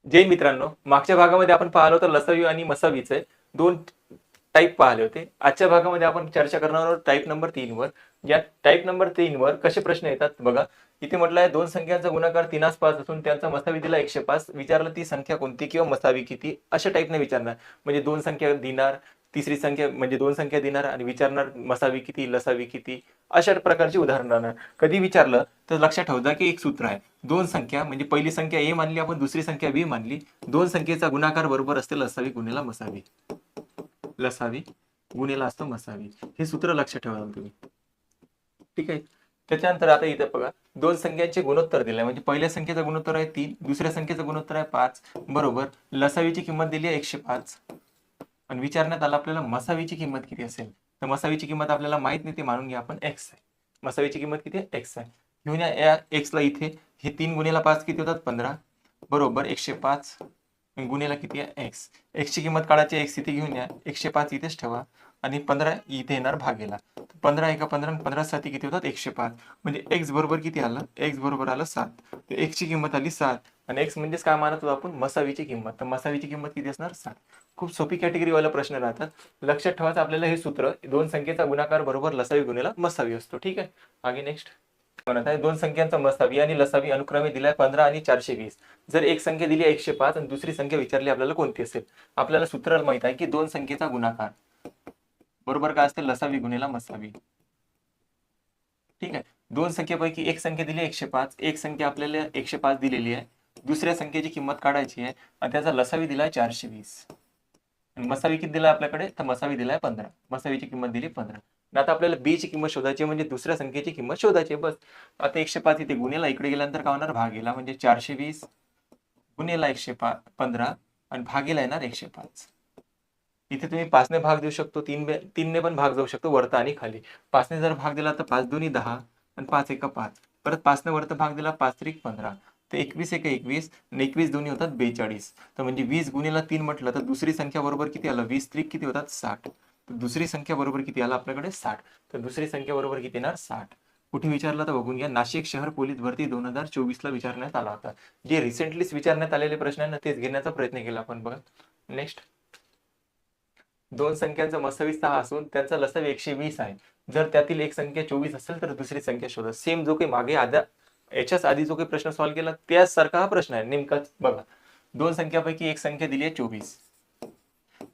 जय मित्रांनो, मागच्या भागामध्ये आपण पाहिलं होतं लसावी आणि मसावीचे दोन टाईप पाहिले होते. आजच्या भागामध्ये आपण चर्चा करणार आहोत टाईप नंबर 3 वर. या टाईप नंबर 3 वर कसे प्रश्न येतात बघा. इथे म्हटलं आहे दोन संख्यांचा गुणाकार 5 असून त्यांचा मसावी दिला 105. विचारलं ती संख्या कोणती किंवा मसावी किती, अशा टाईपने विचारणार. म्हणजे दोन संख्या देणार, तिसरी संख्या म्हणजे दोन संख्या देणार आणि विचारणार मसावी किती, लसावी किती, अशा प्रकारची उदाहरण राहणार. कधी विचारलं तर लक्षात ठेवा की एक सूत्र आहे. दोन संख्या म्हणजे पहिली संख्या ए मानली आपण, दुसरी संख्या बी मानली. दोन संख्येचा गुणाकार बरोबर असते लसावी गुणिला मसावी. लसावी गुणिला असतो मसावी. हे सूत्र लक्षात ठेवा तुम्ही. ठीक आहे. त्याच्यानंतर आता इथे बघा, दोन संख्यांचे गुणोत्तर दिले म्हणजे पहिल्या संख्येचा गुणोत्तर आहे 3, दुसऱ्या संख्येचा गुणोत्तर आहे 5 बरोबर. लसावीची किंमत दिली आहे 105 आणि विचारण्यात आलं आपल्याला मसावीची किंमत किती असेल. तर मसावीची किंमत आपल्याला माहित नाही, ते मानून घ्या आपण एक्स आहे. मसावीची किंमत किती आहे, एक्स आहे. घेऊन या एक्सला इथे. हे 3 गुणिला 5 किती होतात, 15 बरोबर. 105 गुणिला किती आहे, एक्स. एक्सची किंमत काढायची, एक्स इथे घेऊन या, 105 इथेच ठेवा आणि 15 इथे येणार भागेला. 15 एका 15 आणि 15 साती किती होतात, 105. म्हणजे एक्स बरोबर किती आलं, एक्स बरोबर आलं 7. तर एक्सची किंमत आली 7 आणि एक्स म्हणजेच काय मानत होतो आपण, मसावीची किंमत. तर मसावीची किंमत किती असणार, 7. खूप सोपी कॅटेगरीवाला प्रश्न राहतात. लक्षात ठेवायचं आपल्याला हे सूत्र, दोन संख्येचा गुणाकार बरोबर लसावी गुणिला मसावी असतो. ठीक आहे. आगे नेक्स्ट म्हणत आहे, दोन संख्यांचा मसावी आणि लसावी अनुक्रमे दिलाय 15 आणि 420. जर एक संख्या दिली आहे 105 आणि दुसरी संख्या विचारली आपल्याला कोणती असेल. आपल्याला सूत्र माहित आहे की दोन संख्येचा गुणाकार बरोबर काय असते, लसावी गुणिला मसावी. ठीक आहे. दोन संख्येपैकी एक संख्या दिली 105, एक संख्या आपल्याला 105 दिलेली आहे. दुसऱ्या संख्येची किंमत काढायची आहे आणि त्याचा लसावी दिलाय 420. मसावी किती दिलाय आपल्याकडे, तर मसावी दिलाय 15. मसावीची किंमत दिली 15. आता आपल्याला बी ची किंमत शोधायची म्हणजे दुसऱ्या संख्येची किंमत शोधायची बस. आता 105 इथे गुणिला इकडे गेल्यानंतर काय होणार, भागेला. म्हणजे 420 गुणिला 115 आणि भागेला येणार 105. इथे तुम्ही 5 ने भाग देऊ शकतो, 3 ने पण भाग जाऊ शकतो वरता आणि खाली. 5 ने जर भाग दिला तर 5 दोन्ही 10 आणि 5 एका 5. परत 5 ने वरता भाग दिला, 5 त्रिक 15. तर 21 एका 21 आणि 21 दोन्ही होतात 42. तर म्हणजे 20 गुणिला 3 म्हटलं तर दुसरी संख्या बरोबर किती आलं, 20 त्रिक किती होतात, 60. तर दुसरी संख्या बरोबर किती आला आपल्याकडे, 60. तर दुसरी संख्या बरोबर किती येणार, 60. कुठे विचारलं तर बघून घ्या, नाशिक शहर पोलीस भरती 2024 ला विचारण्यात आला होता. जे रिसेंटलीच विचारण्यात आलेले प्रश्न आहे ना, तेच घेण्याचा प्रयत्न केला आपण. बघा नेक्स्ट, दोन संख्यांचा मसावी 6 असून त्यांचा लसावी 120 आहे. जर त्यातील एक संख्या 24 असेल तर दुसरी संख्या शोधा. सेम जो काही मागे याच्याच आधी जो काही प्रश्न सॉल्व्ह केला त्याचसारखा हा प्रश्न आहे नेमकाच. बघा, दोन संख्यापैकी एक संख्या दिली आहे 24,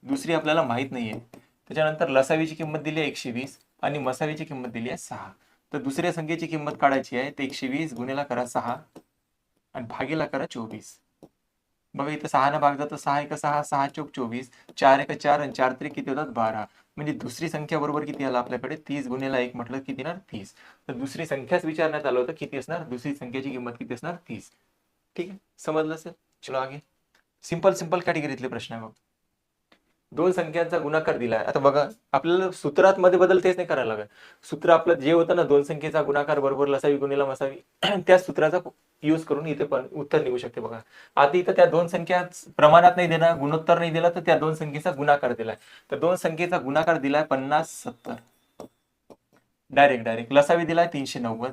दुसरी आपल्याला माहित नाहीये. त्याच्यानंतर लसावीची किंमत दिली आहे 120 आणि मसावीची किंमत दिली आहे 6. तर दुसऱ्या संख्येची किंमत काढायची आहे. ते 120 गुणिला करा 6 आणि भागीला करा 24. बघा इथं 6 ने भाग जातो, 6 1 6, 6 चौक 24, 4 1 4 आणि 4 त्रिक किती होतात, 12. म्हणजे दुसरी संख्या बरोबर किती आला आपल्याकडे, 30 गुणिला 1 म्हटलं किती येणार, 30. तर दुसरी संख्याच विचारण्यात आलं होतं, किती असणार, दुसरी संख्येची किंमत किती असणार, 30. ठीक आहे, समजलं असेल. चलो आगे. सिंपल सिंपल कॅटेगरीतले प्रश्न आहे. बघ, दोन संख्यांचा गुणाकार दिलाय. आता बघा, आपल्याला सूत्रात मध्ये बदल तेच नाही करायला लागत. सूत्र आपलं जे होतं ना, दोन संख्येचा गुणाकार बरोबर लसावी गुणिला मसावी, त्या सूत्राचा यूज करून इथे पण उत्तर निघू शकते. बघा, आता इथं त्या दोन संख्या प्रमाणात नाही देणार, गुणोत्तर नाही दिला, तर त्या दोन संख्येचा गुणाकार दिलाय. तर दोन संख्येचा गुणाकार दिलाय 50 70. डायरेक्ट लसावी दिलाय 390.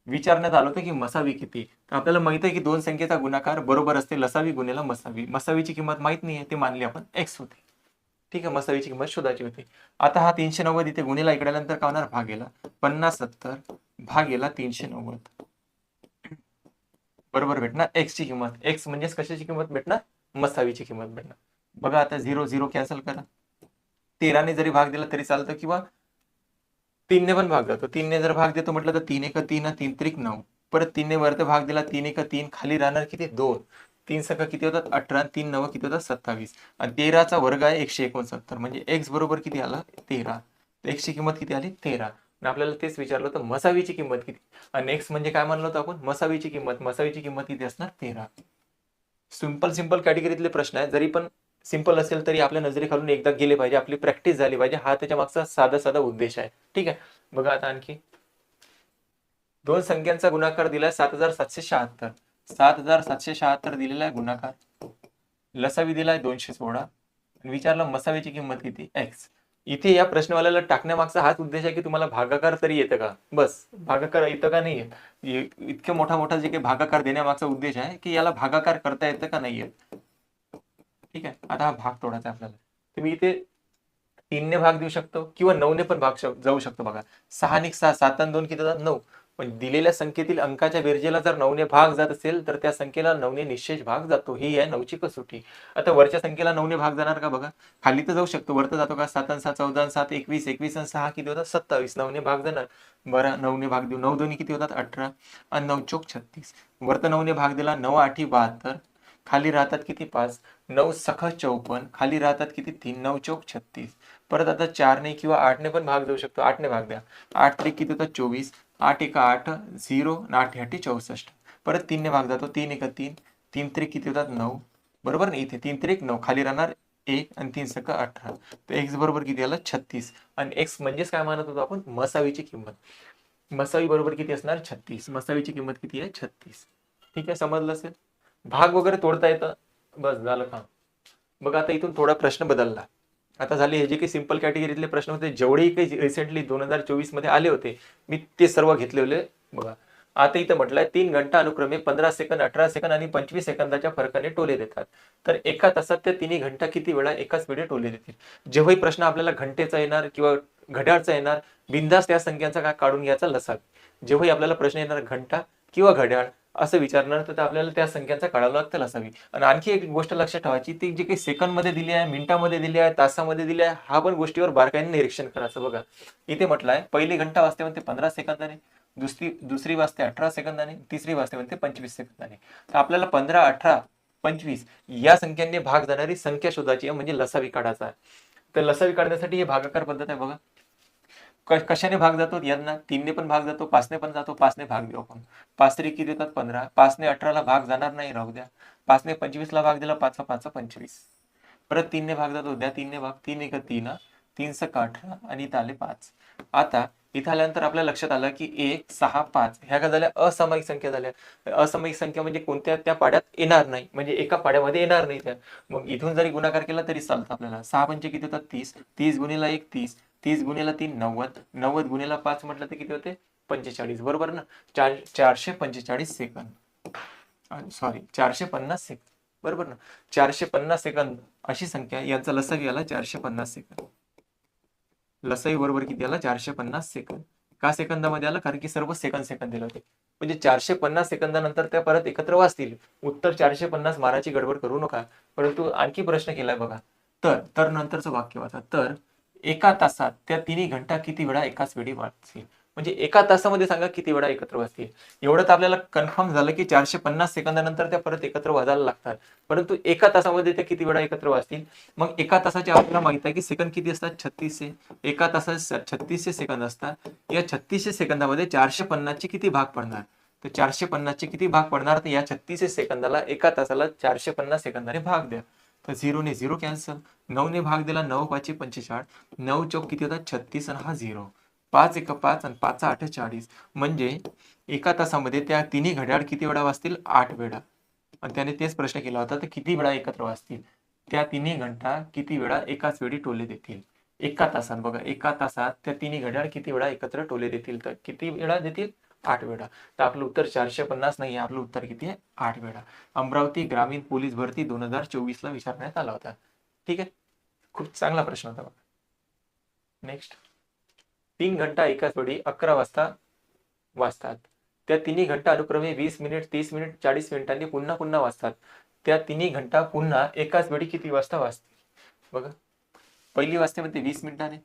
विचारण्यात आलं होतं की मसावी किती. तर आपल्याला माहित आहे की दोन संख्येचा गुणाकार बरोबर असते लसावी गुणिला मसावी. मसावीची किंमत माहित नाहीये, ते मानली आपण एक्स होती. ठीक आहे, मसावीची किंमत शोधायची होती. आता हा 390 इथे गुणिला इकडे नंतर काय होणार, भागेला. 50 70 भागेला 390 बरोबर भेटणार एक्स ची किंमत. एक्स म्हणजेच कशाची किंमत भेटणार, मसावीची किंमत भेटणार. बघा आता 0 0 कॅन्सल करा. 13 ने जरी भाग दिला तरी चालतं किंवा 3 ने पण भाग जातो. 3 ने जर भाग देतो म्हटलं तर 3 1 3 3 त्रिक 9. परत 3 ने वरती भाग दिला, 3 1 3, खाली राहणार किती, 2. 3 सका किती होतात 18, 3 9 किती होतात 27 आणि 13 चा वर्ग आहे 169. म्हणजे एक्स बरोबर किती आला, 13. तर एक्स ची किंमत किती आली, 13. आणि आपल्याला तेच विचारलं होतं मसावीची किंमत किती. आणि एक्स म्हणजे काय म्हणलं होतं आपण, मसावीची किंमत. मसावीची किंमत किती असणार, 13. सिंपल सिंपल कॅटेगरीतले प्रश्न आहेत. जरी पण सिंपल असेल तरी आपल्या नजरेखालून एकदा गेले पाहिजे, आपली प्रॅक्टिस झाली पाहिजे. हा त्याच्या मागचा साधा साधा उद्देश आहे. ठीक आहे. बघा आता आणखी, दोन संख्यांचा गुणाकार दिलाय 7776. 7776 दिलेला आहे गुणाकार. लसावी दिलाय 216 आणि विचारलं मसावीची किंमत किती, एक्स. इथे या प्रश्नवाल्याला टाकण्यामागचा हाच उद्देश आहे की तुम्हाला भागाकार तरी येतं का, बस भागाकार येतं का नाही येत, इतक्या मोठा मोठा जे काही भागाकार देण्यामागचा उद्देश आहे की याला भागाकार करता येतं का नाही येत. ठीक आहे, आता हा भाग तोडायचा आपल्याला. तुम्ही इथे 3ने भाग देऊ शकतो किंवा 9ने पण भाग जाऊ शकतो. बघा 6 आणि 6, 7 आणि 2 किती होतात 9. पण दिलेल्या संख्येतील अंकाच्या बेरजेला जर 9ने भाग जात असेल तर त्या संख्येला 9ने निश्चेष भाग जातो. ही आहे 9ची कसोटी. आता वरच्या संख्येला 9ने भाग जाणार का बघा, खाली तर जाऊ शकतो, वरती जातो का, 7 आणि 6 14 आणि 7 21, 21 आणि 6 किती होतात 27, 9ने भाग जाणार. बरं 9ने भाग देऊ, 9 दोन्ही किती होतात 18 आणि 9 चोक 36. वरती 9ने भाग दिला, 9 8 72, खाली राहतात किती 5, 9 सख 54, खाली राहतात किती 3, 9 चोक 36. परत आता 4ने किंवा 8ने पण भाग जाऊ शकतो, 8ने भाग द्या, 8 3 किती होतात 24, 8 1 8 0, 8 8 64. परत 3ने भाग जातो, 3 1 3, 3 3 किती होतात 9, बरोबर ना, इथे 3 3 9, खाली राहणार 1 आणि 3 सक 18. तर x बरोबर किती आलं 36. आणि x म्हणजेच काय मानत होतो आपण, मसावीची किंमत. मसावी बरोबर किती असणार 36, मसावीची किंमत किती आहे 36. ठीक आहे, समजलं असेल. भाग वगैरे तोडता येतं, बस झालं काम. बघा आता इथून थोडा प्रश्न बदलला. आता झाले हे जे काही सिंपल कॅटेगरीतले प्रश्न होते, जेवढेही काही रिसेंटली 2024 मध्ये आले होते, मी ते सर्व घेतलेले. बघा आता इथं म्हटलंय 3 घंटा अनुक्रमे 15 सेकंद, 18 सेकंद आणि 25 सेकंदाच्या फरकाने टोले देतात. तर एका तासात त्या तिन्ही घंटा किती वेळा एकाच वेळी टोले देतील. जेव्हाही प्रश्न आपल्याला घंटेचा येणार किंवा घड्याळचा येणार, बिंदास त्या संख्यांचा काय काढून घ्यायचा लसावी. जेव्हाही आपल्याला प्रश्न येणार घंटा किंवा घड्याळ असं विचारणार तर आपल्याला त्या संख्यांचा काढावं लागतं लसावी. आणि आणखी एक गोष्ट लक्षात ठेवायची, ती जे काही सेकंद मध्ये दिली आहे, मिनिटामध्ये दिली आहे, तासामध्ये दिली आहे, हा पण गोष्टीवर बारकाईने निरीक्षण करायचं. बघा इथे म्हटलंय पहिली घंटा वाजते म्हणते 15 सेकंदाने, दुसरी वाजते 18 सेकंदाने, तिसरी वाजते म्हणते 25 सेकंदाने. तर आपल्याला 15 18 25 या संख्यांनी भाग जाणारी संख्या शोधायची आहे, म्हणजे लसावी काढायचा आहे. तर लसावी काढण्यासाठी ही भागाकार पद्धत आहे. बघा कशाने भाग जातो, यांना 3ने पण भाग जातो, 5ने पण जातो, 5ने भाग देऊ आपण. 5 3 किती देतात 15, 5ने 18ला भाग जाणार नाही, राहू द्या. 5ने 25ला भाग दिला, 5 5 25. परत 3ने भाग जातो, द्या 3ने भाग, 3 1 3, 3 6 18 आणि इथं आले 5. आता इथं आल्यानंतर आपल्या लक्षात आलं की 1 6 5 ह्या काय झाल्या असामायिक संख्या झाल्या. असामायिक संख्या म्हणजे कोणत्या, त्या पाड्यात येणार नाही, म्हणजे एका पाड्यामध्ये येणार नाही त्या. मग इथून जरी गुणाकार केला तरी चालतं आपल्याला. 6 पंचे किती होतात 30, 30 गुणिला 1 30, 30 गुणिला 3 90, 90 गुणिला 5 म्हटलं तर किती होते 45, बरोबर ना. 445 सेकंद, सॉरी 450 सेकंद, बरोबर ना. 450 सेकंद अशी संख्या, यांचा लसावी आला 450 सेकंद. लसावी बरोबर किती आला 450 सेकंद. का सेकंदामध्ये आला, कारण की सर्व सेकंद सेकंद दिले होते. म्हणजे 450 सेकंदानंतर त्या परत एकत्र वाचतील. उत्तर 450 माराची गडबड करू नका. परंतु आणखी प्रश्न केलाय बघा, तर नंतरचं वाक्य वाचा. तर एका तासात त्या तिन्ही घंटा किती वेळा एकाच वेळी वाचतील. म्हणजे एका तासामध्ये सांगा किती वेळा एकत्र वाचतील. एवढं तर आपल्याला कन्फर्म झालं की 450 सेकंदानंतर त्या परत एकत्र वाजायला लागतात. परंतु एका तासामध्ये त्या किती वेळा एकत्र वाचतील. मग एका तासाचे आपल्याला माहित आहे की सेकंद किती असतात 3600. एका तासात 3600 सेकंद असतात. या 3600 सेकंदामध्ये 450 चे किती भाग पडणार, तर 450 चे किती भाग पडणार, तर या 3600 सेकंदाला एका तासाला 450 सेकंदाने भाग द्या. तर 0 ने 0 कॅन्सल, 9 ने भाग दिला, 9 5 45, 9 चौक किती होतात 36 आणि हा 0, 5 1 5 आणि 5 8 40. म्हणजे एका तासामध्ये त्या तिन्ही घड्याळ किती वेळा वाजतील 8 वेळा. आणि त्याने तेच प्रश्न केला होता, तर किती वेळा एकत्र वाजतील. त्या तिन्ही घंटा किती वेळा एकाच वेळी टोले देतील. एका तासात बघा, एका तासात त्या तिन्ही घड्याळ किती वेळा एकत्र टोले देतील, तर किती वेळा देतील 8 वेळा. तर आपलं उत्तर 450 नाही, आपलं उत्तर किती आहे 8 वेळा. अमरावती ग्रामीण पोलीस भरती 2024 ला विचारण्यात आला होता. ठीक आहे, खूप चांगला प्रश्न होता बघा. नेक्स्ट, 3 घंटा एकाच वेळी 11 वाजता वाजतात. त्या तिन्ही घंटा अनुक्रमे 20 मिनिट 30 मिनिट 40 मिनिटांनी पुन्हा पुन्हा वाजतात. त्या तिन्ही घंटा पुन्हा एकाच वेळी किती वाजता वाजतील. बघा पहिली वाजते म्हणते 20 मिनिटाने,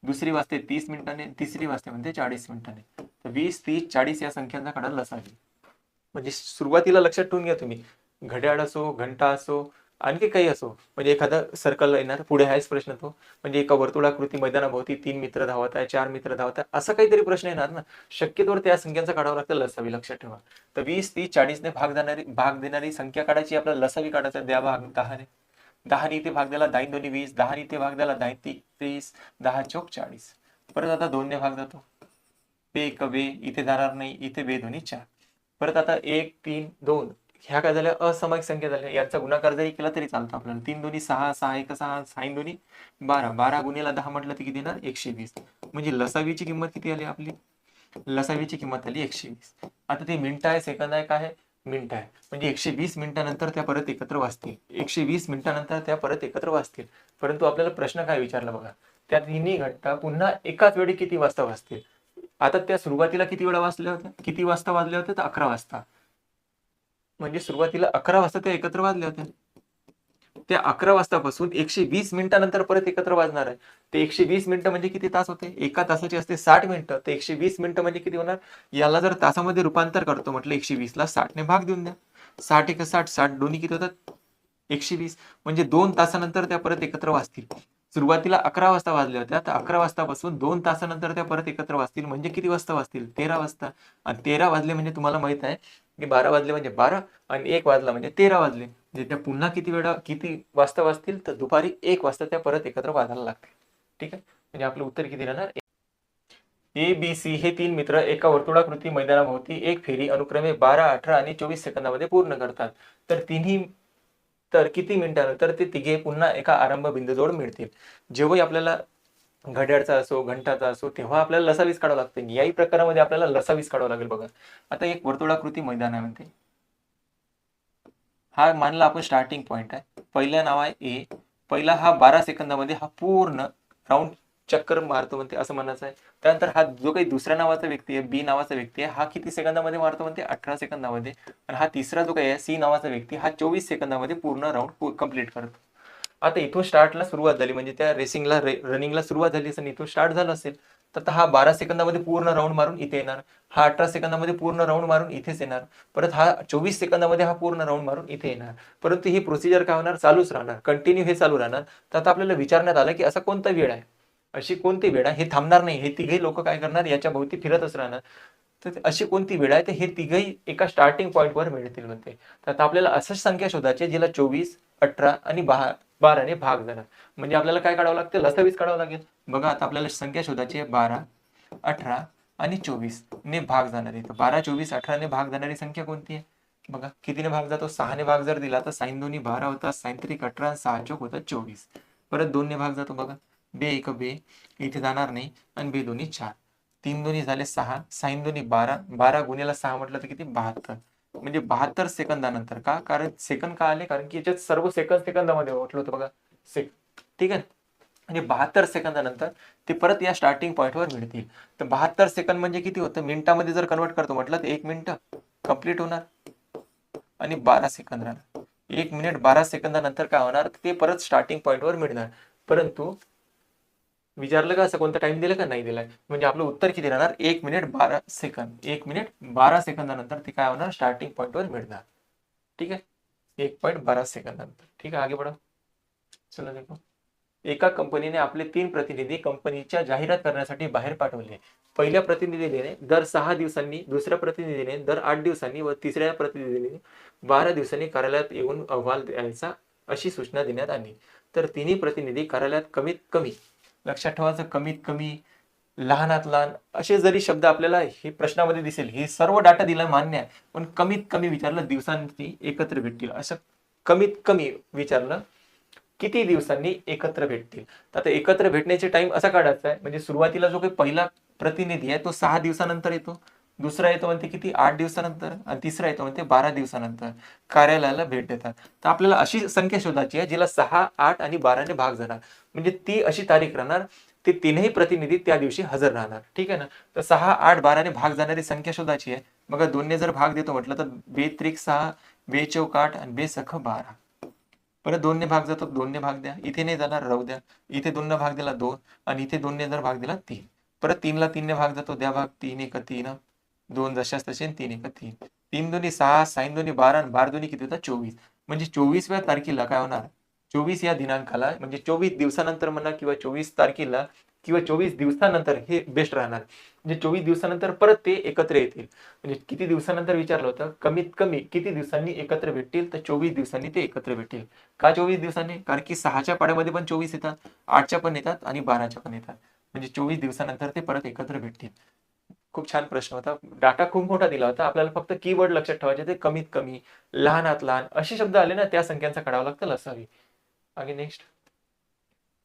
दुसरी वाजते 30 मिनिटाने, तिसरी वाजते म्हणते 40 मिनिटाने. तर 20 30 40 या संख्यांचा काढायला लसावी. म्हणजे सुरुवातीला लक्षात ठेवून घ्या तुम्ही, घड्याळ असो घंटा असो आणखी काही असो, म्हणजे एखादा सर्कल येणार पुढे आहेच प्रश्न तो, म्हणजे एका वर्तुळाकृती मैदानाभोवती 3 मित्र धावत आहे, 4 मित्र धावत आहे, असं काहीतरी प्रश्न येणार ना. शक्यतोवर त्या संख्यांचा काढावं लागतं लसावी, लक्षात ठेवा. तर 20 30 40 ने भाग देणारी संख्या काढायची, आपल्याला लसावी काढायचा. द्या भाग 10 ने, 10 ने इथे भाग द्याला 10 2 20, 10 ने इथे भाग द्याला 10 3 30, 10 चौक 40. परत आता 2 ने भाग जातो, बे एक बे इथे जाणार नाही, इथे बे दोन्ही 4. परत आता 1 3 2 ह्या काय झाल्या असामायिक संख्या झाल्या, यांचा गुणाकार जरी केला तरी चालतं आपल्याला. 3 दोन्ही 6, 6 एक 6, 6 दोन्ही 12, 12 गुणिले 10 म्हटलं तर किती येणार 120. म्हणजे लसावीची किंमत किती आली आपली, लसावीची किंमत आली 120. आता ते मिनिट आहे सेकंद आहे काय आहे, मिनिट आहे, म्हणजे 120 मिनिटानंतर त्या परत एकत्र वाचतील, 120 मिनिटानंतर त्या परत एकत्र वाचतील. परंतु आपल्याला प्रश्न काय विचारला बघा, त्या तिन्ही घंटा पुन्हा एकाच वेळी किती वाजता वाचतील. आता त्या सुरुवातीला किती वेळा वाचल्या होत्या, किती वाजता वाजल्या होत्या, तर 11 वाजता. म्हणजे सुरुवातीला 11 वाजता त्या एकत्र वाजल्या होत्या. त्या 11 वाजतापासून 120 मिनिटानंतर परत एकत्र वाजणार आहे. ते 120 मिनिटं म्हणजे किती तास होते, एका तासाची असते 60 मिनिटं. ते 120 मिनिटं म्हणजे किती होणार, याला जर तासामध्ये रूपांतर करतो म्हटलं 120 ला 60 ने भाग देऊन द्या. 60 एक 60, 60 दोन्ही किती होतात 120. म्हणजे 2 तासानंतर त्या परत एकत्र वाजतील. सुरुवातीला 11 वाजता वाजल्या होत्या, तर 11 वाजतापासून 2 तासानंतर त्या परत एकत्र वाजतील. म्हणजे किती वाजता वाजतील, 13 वाजता. आणि 13 वाजले म्हणजे तुम्हाला माहित आहे की 12 वाजले म्हणजे 12 आणि 1 वाजला म्हणजे 13 वाजले. म्हणजे त्या पुन्हा किती वाजता वाजतील, तर दुपारी 1 वाजता त्या परत एकत्र वाजायला लागतील. ठीक आहे, म्हणजे आपलं उत्तर किती राहणार, ए बी सी हे 3 मित्र एका वर्तुळाकृती मैदानाभोवती एक फेरी अनुक्रमे 12, 18 आणि 24 सेकंदामध्ये पूर्ण करतात. तर किती मिनिटानंतर ते तिघे पुन्हा एका आरंभ बिंदूजवळ मिळतील. जेव्हाही आपल्याला घड्याळचा असो घंटाचा असो तेव्हा आपल्याला लसावीस काढावं लागते. याही प्रकारामध्ये आपल्याला लसावीस काढावं लागेल. बघा आता एक वर्तुळाकृती मैदान आहे म्हणते, हा मानला आपण स्टार्टिंग पॉइंट आहे. पहिलं नाव आहे ए, पहिला हा 12 सेकंदामध्ये हा पूर्ण राऊंड चक्कर मारतो म्हणते, असं म्हणायचं आहे. त्यानंतर हा जो काही दुसऱ्या नावाचा व्यक्ती आहे, बी नावाचा व्यक्ती आहे, हा किती सेकंदामध्ये मारतो म्हणते, 18 सेकंदामध्ये. आणि हा तिसरा जो काही आहे, सी नावाचा व्यक्ती, हा 24 सेकंदामध्ये पूर्ण राऊंड कंप्लीट करतो. आता इथून स्टार्टला सुरुवात झाली, म्हणजे त्या रेसिंगला रनिंगला सुरुवात झाली असेल, इथून स्टार्ट झालं असेल, तर हा 12 सेकंदामध्ये पूर्ण राऊंड मारून इथे येणार, हा 18 सेकंदामध्ये पूर्ण राऊंड मारून इथेच येणार, परत हा 24 सेकंदामध्ये हा पूर्ण राऊंड मारून इथे येणार. परंतु ही प्रोसिजर काय होणार, चालूच राहणार, कंटिन्यू हे चालू राहणार. तर आता आपल्याला विचारण्यात आलं की असा कोणता वेळ आहे, अशी कोणती वेळ आहे, हे थांबणार नाही, हे तिघे लोक काय करणार, याच्या भोवती फिरतच राहणार. तर अशी कोणती वेळ आहे, तर हे तिघही एका स्टार्टिंग पॉईंटवर मिळतील म्हणते. तर आता आपल्याला असंच संख्या शोधायची जिला 24, 18 आणि 12 ने भाग जाणार. म्हणजे आपल्याला काय काढावं लागतं, लसावीस काढावं लागेल. बघा आता आपल्याला संख्या शोधायची आहे 12, 18 आणि 24 ने भाग जाणारी. तर 12, 24, 18 ने भाग जाणारी संख्या कोणती आहे, बघा कितीने भाग जातो, 6 ने भाग जर दिला तर साइन दोन्ही 12 होता, साइन त्रिक 18, 6 चौक होतात 24. परत 2 ने भाग जातो, बघा बे एक बे, इथे जाणार नाही, आणि बे दोन्ही 4, 3 दोन्ही झाले 6, साइन दोन्ही 12, 12 गुणिले 6 म्हटलं तर किती 72. म्हणजे 72 सेकंदानंतर, का कारण सेकंद का आले, कारण की याच्यात सर्व सेकंदामध्ये म्हटलं होतं बघा ठीक आहे. म्हणजे 72 सेकंदानंतर ते परत या स्टार्टिंग पॉईंटवर मिळतील. तर 72 सेकंद म्हणजे किती होतं, मिनिटामध्ये जर कन्वर्ट करतो म्हटलं तर 1 मिनिट कंप्लीट होणार आणि 12 सेकंद राहणार. 1 मिनिट 12 सेकंदानंतर काय होणार, ते परत स्टार्टिंग पॉईंटवर मिळणार. परंतु विचारलं का असं कोणता टाइम दिला का, नाही दिलाय. म्हणजे आपलं उत्तर किती राहणार, 1 मिनिट 12 सेकंद. 1 मिनिट 12 सेकंदानंतर ते काय होणार, स्टार्टिंग पॉईंटवर मिळणार. ठीक आहे, 1.12 सेकंदानंतर. ठीक आहे, आगे बढ़ो. चला देखो. एका कंपनीने आपले 3 प्रतिनिधी कंपनीच्या जाहिरात करण्यासाठी बाहेर पाठवले. पहिल्या प्रतिनिधीने दर 6 दिवसांनी, दुसऱ्या प्रतिनिधीने दर 8 दिवसांनी व तिसऱ्या प्रतिनिधीने 12 दिवसांनी कार्यालयात येऊन अहवाल द्यायचा अशी सूचना देण्यात आली. तर तिन्ही प्रतिनिधी कार्यालयात कमीत कमी, लक्षात ठेवायचं, कमीत कमी, लहानात लहान असे जरी शब्द आपल्याला हे प्रश्नामध्ये दिसेल, हे सर्व डाटा दिला मान्य आहे, पण कमीत कमी विचारलं दिवसांनी एकत्र भेटतील, असं कमीत कमी विचारलं किती दिवसांनी एकत्र भेटतील. तर आता एकत्र भेटण्याचे टाइम असा काढायचा आहे, म्हणजे सुरुवातीला जो काही पहिला प्रतिनिधी आहे तो 6 दिवसानंतर येतो, दुसरा येतो म्हणते किती 8 दिवसानंतर, आणि तिसरा येतो म्हणते 12 दिवसानंतर कार्यालयाला भेट देतात. तर आपल्याला अशी संख्या शोधायची आहे जिला 6, 8 आणि 12 ने भाग जाणार, म्हणजे ती अशी तारीख राहणार ते तीनही प्रतिनिधी त्या दिवशी हजर राहणार. ठीक आहे ना. तर 6, 8, 12 ने भाग जाणारी संख्या शोधायची आहे. बघा 2 ने जर भाग देतो म्हटलं तर 2 त्रिक 6, 2 चौक 8 आणि 2 सख 12. परत 2 ने भाग जातो, 2 ने भाग द्या, इथे नाही जाणार, राहू द्या. इथे 2 ने भाग दिला 2, आणि इथे 2 ने जर भाग दिला 3. परत 3 ला 3 ने भाग जातो, द्या भाग, 3 एक 3, 2 जशाच तसे, 3 एक 3, 3 दोन्ही 6, साइन दोन्ही 12 आणि 12 दोन्ही किती होतात 24. म्हणजे 24व्या तारखेला काय होणार, 24 या दिनांकाला, म्हणजे 24 दिवसानंतर म्हणा किंवा 24 तारखेला किंवा 24 दिवसानंतर हे बेस्ट राहणार. म्हणजे 24 दिवसानंतर परत ते एकत्र येतील. म्हणजे किती दिवसानंतर विचारलं होतं, कमीत कमी किती दिवसांनी एकत्र भेटतील, तर 24 दिवसांनी ते एकत्र भेटतील. का 24 दिवसांनी, कारण की 6च्या पाड्यामध्ये पण 24 येतात, 8च्या पण येतात आणि 12च्या पण येतात. म्हणजे 24 दिवसानंतर ते परत एकत्र भेटतील. खूप छान प्रश्न होता. डाटा खूप मोठा दिला होता. आपल्याला फक्त कीवर्ड लक्षात ठेवायचे, ते कमीत कमी, लहानात लहान असे शब्द आले ना, त्या संख्यांचा काढावं लागतं लसावी. आगे नेक्स्ट.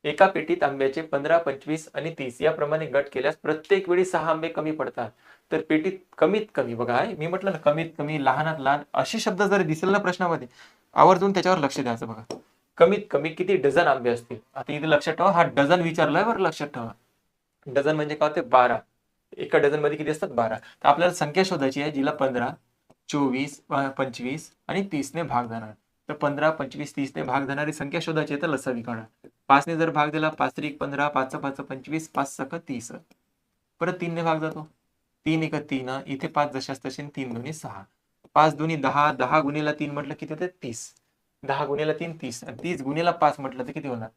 एका पेटीत आंब्याचे 15, 25 आणि 30 याप्रमाणे गट केल्यास प्रत्येक वेळी 6 आंबे कमी पडतात. तर पेटीत कमीत कमी, बघा मी म्हटलं ना कमीत कमी, लहानात लहान असे शब्द जर दिसेल ना प्रश्नामध्ये, आवर्जून त्याच्यावर लक्ष द्यायचं. बघा कमीत कमी किती डझन आंबे असतील. आता इथे लक्षात ठेवा, हा डझन विचारलाय बरं, लक्षात ठेवा. डझन म्हणजे काय होते? 12. एका डझन मध्ये किती असतात? 12. तर आपल्याला संख्या शोधायची आहे जिला 15, 24, 25 आणि 30 ने भाग जाणार. तर 15, 25, 30 ने भाग जाणारी संख्या शोधायची आहे, तर लसावी काढा. 5 ने जर भाग दिला, 5 त्रिक 15, 5 5 25, 5 6 30. परत 3 ने भाग जातो, 3 1 3, इथे 5 जशास तसे, 3 2 6, 5 2 10, 10 गुणिला 3 म्हटलं किती होते? 30. 10 गुणिला 3 30, 30 गुणिला 5 म्हटलं तर किती होणार?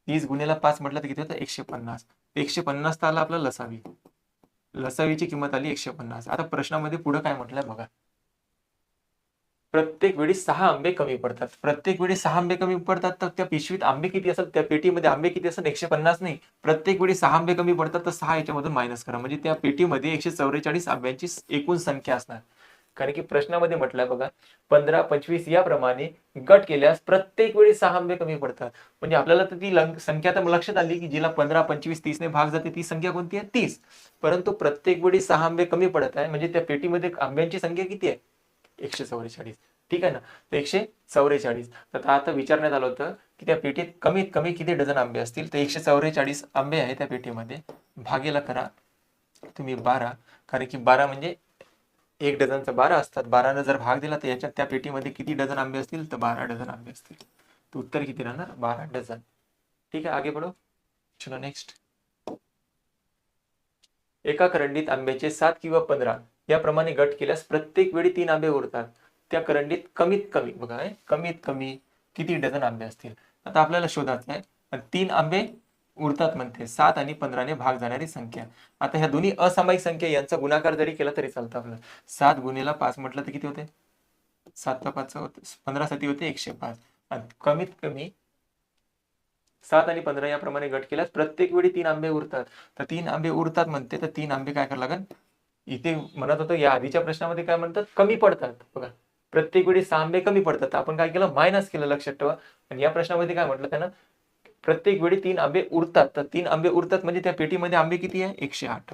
30 गुणिला 5 म्हटलं तर किती होतं? 150. 150 तर आला आपला लसावी. लसावीची किंमत आली 150. आता प्रश्नामध्ये पुढे काय म्हटलंय बघा, प्रत्येक वेळी 6 आंबे कमी पडतात. प्रत्येक वेळी 6 आंबे कमी पडतात, तर त्या पिशवीत आंबे किती असतात? त्या पेटीमध्ये आंबे किती असतात? 150 नाही. प्रत्येक वेळी 6 आंबे कमी पडतात, तर 6 याच्यामधून मायनस करा, म्हणजे त्या पेटीमध्ये 144 आंब्यांची एकूण संख्या असणार. कारण की प्रश्नामध्ये म्हटलंय बघा, 15, 25 याप्रमाणे गट केल्यास प्रत्येक वेळी 6 आंबे कमी पडतात. म्हणजे आपल्याला तर ती संख्या तर लक्षात आली की जिला 15, 25, 30 ने भाग जाते, ती संख्या कोणती आहे? 30. परंतु प्रत्येक वेळी 6 आंबे कमी पडत आहे, म्हणजे त्या पेटीमध्ये आंब्यांची संख्या किती आहे? 144. ठीक आहे ना? तर 144. तर आता विचारण्यात आलं होतं की त्या पेटीत कमीत कमी किती डझन आंबे असतील. तर 144 आंबे आहे त्या पेटीमध्ये. भागेला करा तुम्ही 12, कारण की 12 म्हणजे एक डझनचा 12 असतात. 12 जर भाग दिला तर याच्यात त्या पेटीमध्ये किती डझन आंबे असतील? तर 12 डझन आंबे असतील. तर उत्तर किती राहणार? 12 डझन. ठीक आहे, आगे बढ़ो. चलो नेक्स्ट. एका करंडीत आंब्याचे 7 किंवा 15 याप्रमाणे गट केल्यास प्रत्येक वेळी 3 आंबे उरतात. त्या करंडीत कमीत कमी, बघा कमीत कमी किती डझन आंबे असतील. आता आपल्याला शोधायचं आहे. 3 आंबे उरतात म्हणते, 7 आणि 15 ने भाग जाणारी संख्या. आता ह्या दोन्ही असामायिक संख्या यांचा गुणाकार जरी केला तरी चालतं आपल्याला. 7 गुणिला 5 म्हटलं तर किती होते? 7 5 होते, 15 7 होते 105. आणि कमीत कमी 7 आणि 15 याप्रमाणे गट केल्यास प्रत्येक वेळी 3 आंबे उरतात. तर 3 आंबे उरतात म्हणते, तर 3 आंबे काय करावं लागेल? इथे म्हणत होतो या आधीच्या प्रश्नामध्ये काय म्हणतात? कमी पडतात. बघा प्रत्येक वेळी 6 आंबे कमी पडतात. तर आपण काय केलं? मायनस केलं, लक्षात ठेवा. आणि या प्रश्नामध्ये काय म्हटलं त्यानं? प्रत्येक वेळी 3 आंबे उरतात. तर 3 आंबे उरतात म्हणजे त्या पेटीमध्ये आंबे किती आहे? 108.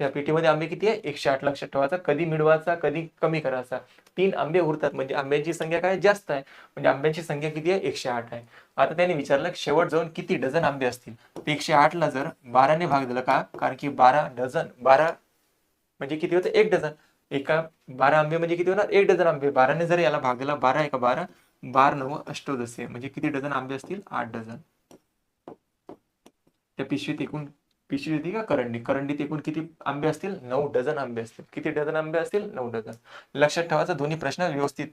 त्या पेटीमध्ये आंबे किती आहे? 108. लक्षात ठेवायचा. कधी मिळवायचा, कधी कमी करायचा. 3 आंबे उरतात म्हणजे आंब्यांची संख्या काय? जास्त आहे. म्हणजे आंब्यांची संख्या किती आहे? 108 आहे. आता त्याने विचारलं शेवट जाऊन किती डझन आंबे असतील. 108 ला जर 12 ने भाग दिला का? कारण की 12 डझन, 12 म्हणजे किती होतं? 1 डझन. एका 12 आंबे म्हणजे किती होणार? 1 डझन आंबे. 12 ने जर याला भाग दिला, 12 1 12, 12 9 अष्टोदशी, म्हणजे किती डझन आंबे असतील? 8 डझन. त्या पिशवीत एकूण, पिशवी होती का करंडी, करंडीत एकूण किती आंबे असतील? 9 डझन आंबे असतील. किती डझन आंबे असतील? 9 डझन. लक्षात ठेवायचं दोन्ही प्रश्न व्यवस्थित.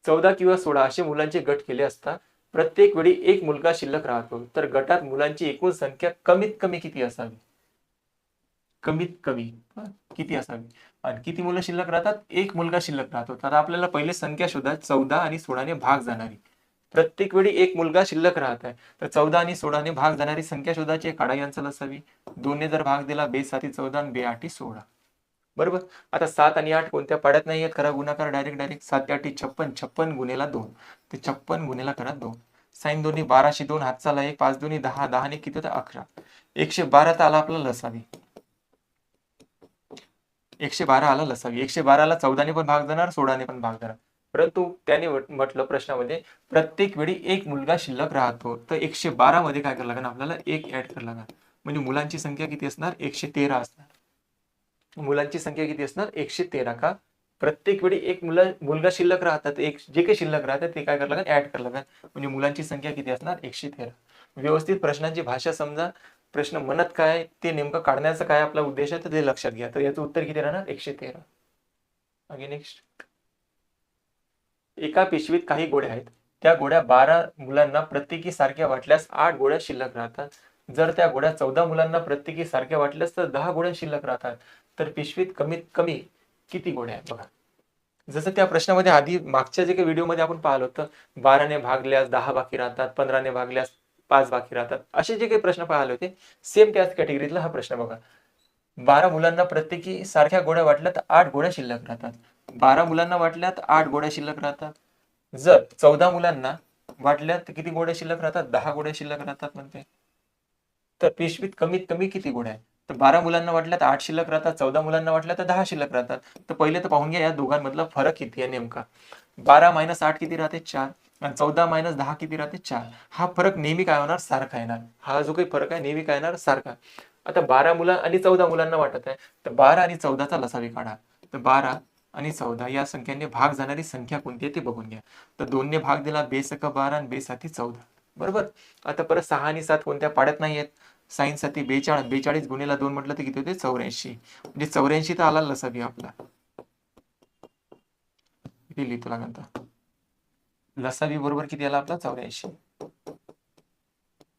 14 किंवा 16 असे मुलांचे गट केले असता प्रत्येक वेळी एक मुलगा शिल्लक राहतो. तर गटात मुलांची एकूण संख्या कमीत कमी किती असावी? कमीत कमी किती असावी? आणि किती मुलं शिल्लक राहतात? एक मुलगा शिल्लक राहतो. तर आपल्याला पहिले संख्या शोधा, 14 आणि 16 ने भाग जाणारी. प्रत्येक वेळी एक मुलगा शिल्लक राहत आहे, तर 14 आणि 16 ने भाग जाणारी संख्या शोधायची. काढा यांचा लसावी. 2 ने जर भाग दिला, 2 7 14 आणि 2 8 16. बरोबर. आता 7 आणि 8 कोणत्या पाड्यात नाही आहेत, करा गुणाकार डायरेक्ट. 7 8 56, 56 गुणिला 2, ते 56 गुणिला करा 2. साइन दोन्ही 12 2 हात चाला 1, 5 2 10, 10 ने किती होतं? 11. 112 तर आला आपला लसावी. 112 आला लसावी. 112 ला 14 ने पण भाग जाणार, 16 ने पण भाग जाणार. परंतु त्याने म्हटलं प्रश्नामध्ये प्रत्येक वेळी एक मुलगा शिल्लक राहतो. तर 112 मध्ये काय करावं लागेल आपल्याला? 1 ऍड करावं लागेल. म्हणजे मुलांची संख्या किती असणार? 113 असणार. मुलांची संख्या किती असणार? 113. का? प्रत्येक वेळी एक मुलगा शिल्लक राहतात. एक जे काही शिल्लक राहतात ते काय करावं लागेल? ऍड करावं लागेल. म्हणजे मुलांची संख्या किती असणार? 113. व्यवस्थित प्रश्नांची भाषा समजा. प्रश्न म्हणत काय, ते नेमकं काढण्याचा काय आपला उद्देश आहे, तर ते लक्षात घ्या. तर याचं उत्तर किती राहणार? 113. आगे नेक्स्ट. एका पिशवीत काही गोळ्या आहेत. त्या गोळ्या 12 मुलांना प्रत्येकी सारख्या वाटल्यास 8 गोळ्या शिल्लक राहतात. जर त्या गोळ्या 14 मुलांना प्रत्येकी सारख्या वाटल्यास तर 10 गोळ्या शिल्लक राहतात. तर पिशवीत कमीत कमी किती गोळ्या आहेत? बघा जसं त्या प्रश्नामध्ये आधी मागच्या जे काही व्हिडिओमध्ये आपण पाहिलं होतं, 12 ने भागल्यास 10 बाकी राहतात, 15 ने भागल्यास 5 बाकी राहतात, असे जे काही प्रश्न पाहिले होते, सेम त्याच कॅटेगरीतला हा प्रश्न बघा. 12 मुलांना प्रत्येकी सारख्या गोळ्या वाटल्या तर 8 गोळ्या शिल्लक राहतात. 12 मुलांना वाटल्या तर 8 गोळ्या शिल्लक राहतात. जर 14 मुलांना वाटल्या तर किती गोळ्या शिल्लक राहतात? 10 गोळ्या शिल्लक राहतात म्हणते. तर पिशवीत कमीत कमी किती गोळ्या आहेत? तर 12 मुलांना वाटल्या तर 8 शिल्लक राहतात, 14 मुलांना वाटल्या तर 10 शिल्लक राहतात. तर पहिले तर पाहून घ्या या दोघांमधला फरक किती आहे नेमका. 12 - 8 किती राहते? 4. आणि 14 - 10 किती राहते? 4. हा फरक नेहमी काय होणार? सारखा येणार. हा जो काही फरक आहे नेहमी काय येणार? सारखा. आता 12 मुलं आणि 14 मुलांना वाटत आहे, तर 12 आणि 14चा लसावी काढा. तर 12 आणि 14 या संख्यांनी भाग जाणारी संख्या कोणती आहे ते बघून घ्या. तर 2 ने भाग दिला, बेसक 12 आणि बेसाती 14. बरोबर. आता परत 6 आणि 7 कोणत्या पाड्यात नाही आहेत. साईन साती 42, 42 गुणिला 2 म्हटलं तर किती होते? 84. म्हणजे 84 तर आला लसावी आपला. किती लिहितो लागेल लसावी बरोबर किती आला आपला? 84.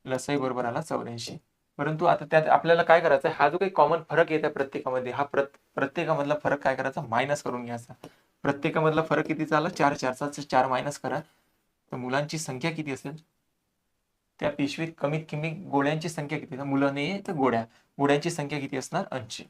लसावी बरोबर आला 84. परंतु आता त्यात आपल्याला काय करायचं, हा जो काही कॉमन फरक येत आहे प्रत्येकामध्ये, हा प्रत्येकामधला फरक काय करायचा? मायनस करून घ्यायचा. प्रत्येकामधला फरक कितीचा आला? 4. 4चा 4 मायनस करा. तर मुलांची संख्या किती असेल? त्या पिशवीत कमीत कमी गोळ्यांची संख्या किती? मुलं नाही तर गोळ्यांची संख्या किती असणार? 80.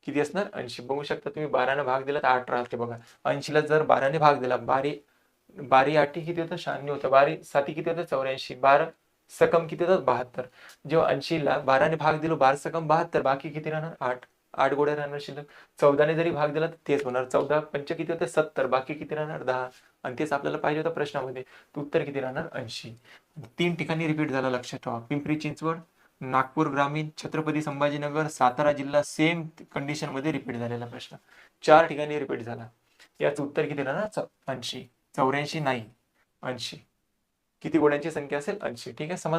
किती असणार? 80. बघू शकता तुम्ही 12 भाग दिला तर 8 राहते बघा. 80ला जर 12 भाग दिला, 12 8 किती होतं? 96 होतं. 12 7 किती होतं? 84. 12 सकम किती होतात? 72. जेव्हा 80ला 12 भाग दिलो, 12 सकम 72, बाकी किती राहणार? 8. 8 गोळ्या राहणार शिल्लक. 14 जरी भाग दिला तर तेच होणार. 14 पंच किती होते? 70, बाकी किती राहणार? 10. आणि तेच आपल्याला पाहिजे होतं प्रश्नामध्ये. तर उत्तर किती राहणार? 80. 3 ठिकाणी रिपीट झालं, लक्षात ठेवा. पिंपरी चिंचवड, नागपूर ग्रामीण, छत्रपती संभाजीनगर, सातारा जिल्हा सेम कंडिशन मध्ये रिपीट झालेला प्रश्न. 4 ठिकाणी रिपीट झाला. याचं उत्तर किती राहणार? 80. 84 नाही, 80. किती गोळ्यांची संख्या असेल? 80. ठीक आहे, समजलं.